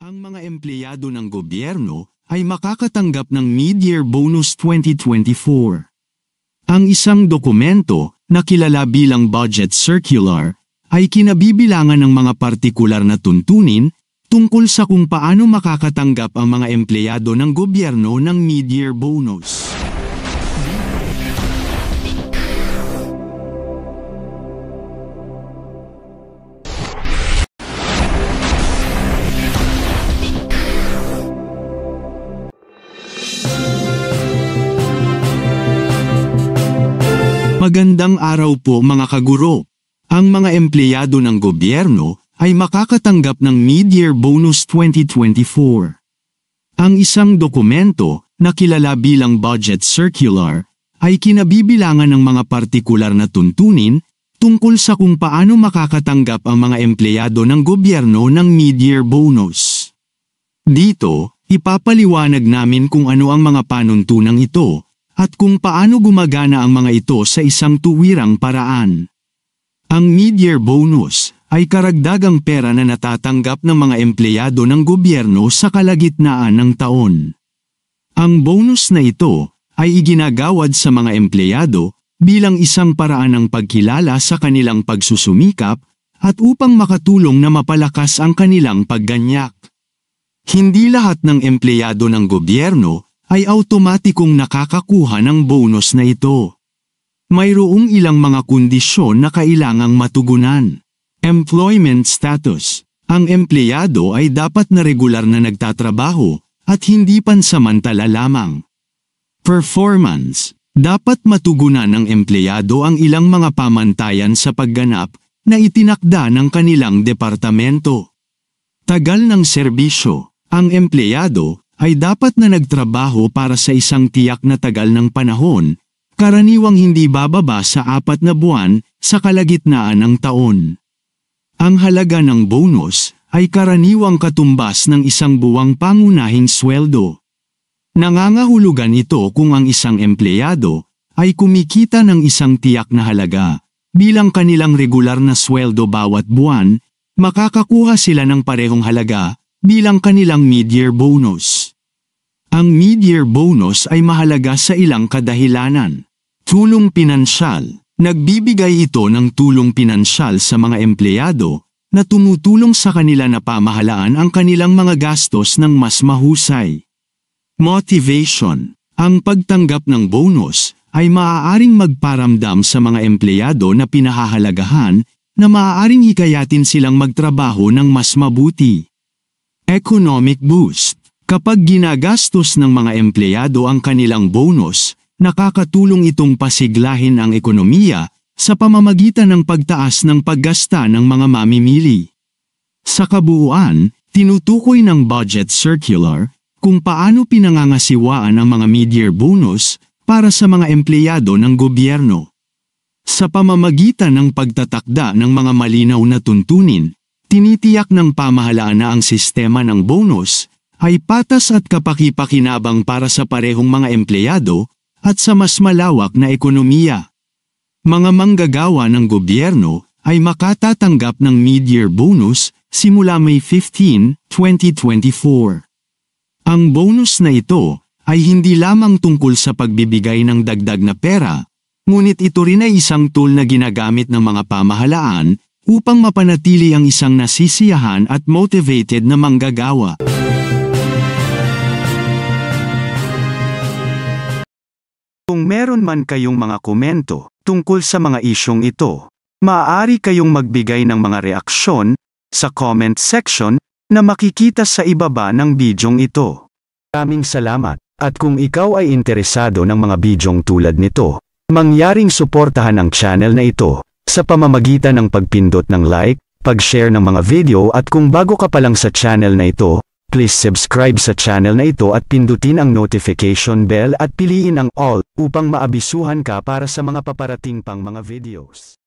Ang mga empleyado ng gobyerno ay makakatanggap ng Mid-Year Bonus 2024. Ang isang dokumento na kilala bilang Budget Circular ay kinabibilangan ng mga partikular na tuntunin tungkol sa kung paano makakatanggap ang mga empleyado ng gobyerno ng Mid-Year Bonus. Magandang araw po mga kaguro. Ang mga empleyado ng gobyerno ay makakatanggap ng Mid-Year Bonus 2024. Ang isang dokumento na kilala bilang Budget Circular ay kinabibilangan ng mga partikular na tuntunin tungkol sa kung paano makakatanggap ang mga empleyado ng gobyerno ng Mid-Year Bonus. Dito, ipapaliwanag namin kung ano ang mga panuntunang ito at kung paano gumagana ang mga ito sa isang tuwirang paraan. Ang Mid-Year Bonus ay karagdagang pera na natatanggap ng mga empleyado ng gobyerno sa kalagitnaan ng taon. Ang bonus na ito ay iginagawad sa mga empleyado bilang isang paraan ng pagkilala sa kanilang pagsusumikap at upang makatulong na mapalakas ang kanilang pagganyak. Hindi lahat ng empleyado ng gobyerno ay automatikong nakakakuha ng bonus na ito. Mayroong ilang mga kondisyon na kailangang matugunan. Employment status. Ang empleyado ay dapat na regular na nagtatrabaho at hindi pansamantala lamang. Performance. Dapat matugunan ng empleyado ang ilang mga pamantayan sa pagganap na itinakda ng kanilang departamento. Tagal ng serbisyo. Ang empleyado ay dapat na nagtrabaho para sa isang tiyak na tagal ng panahon, karaniwang hindi bababa sa 4 na buwan sa kalagitnaan ng taon. Ang halaga ng bonus ay karaniwang katumbas ng isang buwang pangunahing sweldo. Nangangahulugan ito kung ang isang empleyado ay kumikita ng isang tiyak na halaga. Bilang kanilang regular na sweldo bawat buwan, makakakuha sila ng parehong halaga bilang kanilang mid-year bonus. Ang mid-year bonus ay mahalaga sa ilang kadahilanan. Tulong pinansyal. Nagbibigay ito ng tulong pinansyal sa mga empleyado na tumutulong sa kanila na pamahalaan ang kanilang mga gastos ng mas mahusay. Motivation. Ang pagtanggap ng bonus ay maaaring magparamdam sa mga empleyado na pinahahalagahan na maaaring hikayatin silang magtrabaho ng mas mabuti. Economic boost. Kapag ginagastos ng mga empleyado ang kanilang bonus, nakakatulong itong pasiglahin ang ekonomiya sa pamamagitan ng pagtaas ng paggasta ng mga mamimili. Sa kabuuan, tinutukoy ng Budget Circular kung paano pinangangasiwaan ang mga mid-year bonus para sa mga empleyado ng gobyerno. Sa pamamagitan ng pagtatakda ng mga malinaw na tuntunin, tinitiyak ng pamahalaan na ang sistema ng bonus ay patas at kapaki-pakinabang para sa parehong mga empleyado at sa mas malawak na ekonomiya. Mga manggagawa ng gobyerno ay makatatanggap ng mid-year bonus simula May 15, 2024. Ang bonus na ito ay hindi lamang tungkol sa pagbibigay ng dagdag na pera, ngunit ito rin ay isang tool na ginagamit ng mga pamahalaan upang mapanatili ang isang nasisiyahan at motivated na manggagawa. Kung meron man kayong mga komento tungkol sa mga isyong ito, maaari kayong magbigay ng mga reaksyon sa comment section na makikita sa ibaba ng bidyong ito. Maraming salamat, at kung ikaw ay interesado ng mga bidyong tulad nito, mangyaring suportahan ang channel na ito sa pamamagitan ng pagpindot ng like, pag-share ng mga video at kung bago ka pa lang sa channel na ito, please subscribe sa channel na ito at pindutin ang notification bell at piliin ang all upang maabisuhan ka para sa mga paparating pang mga videos.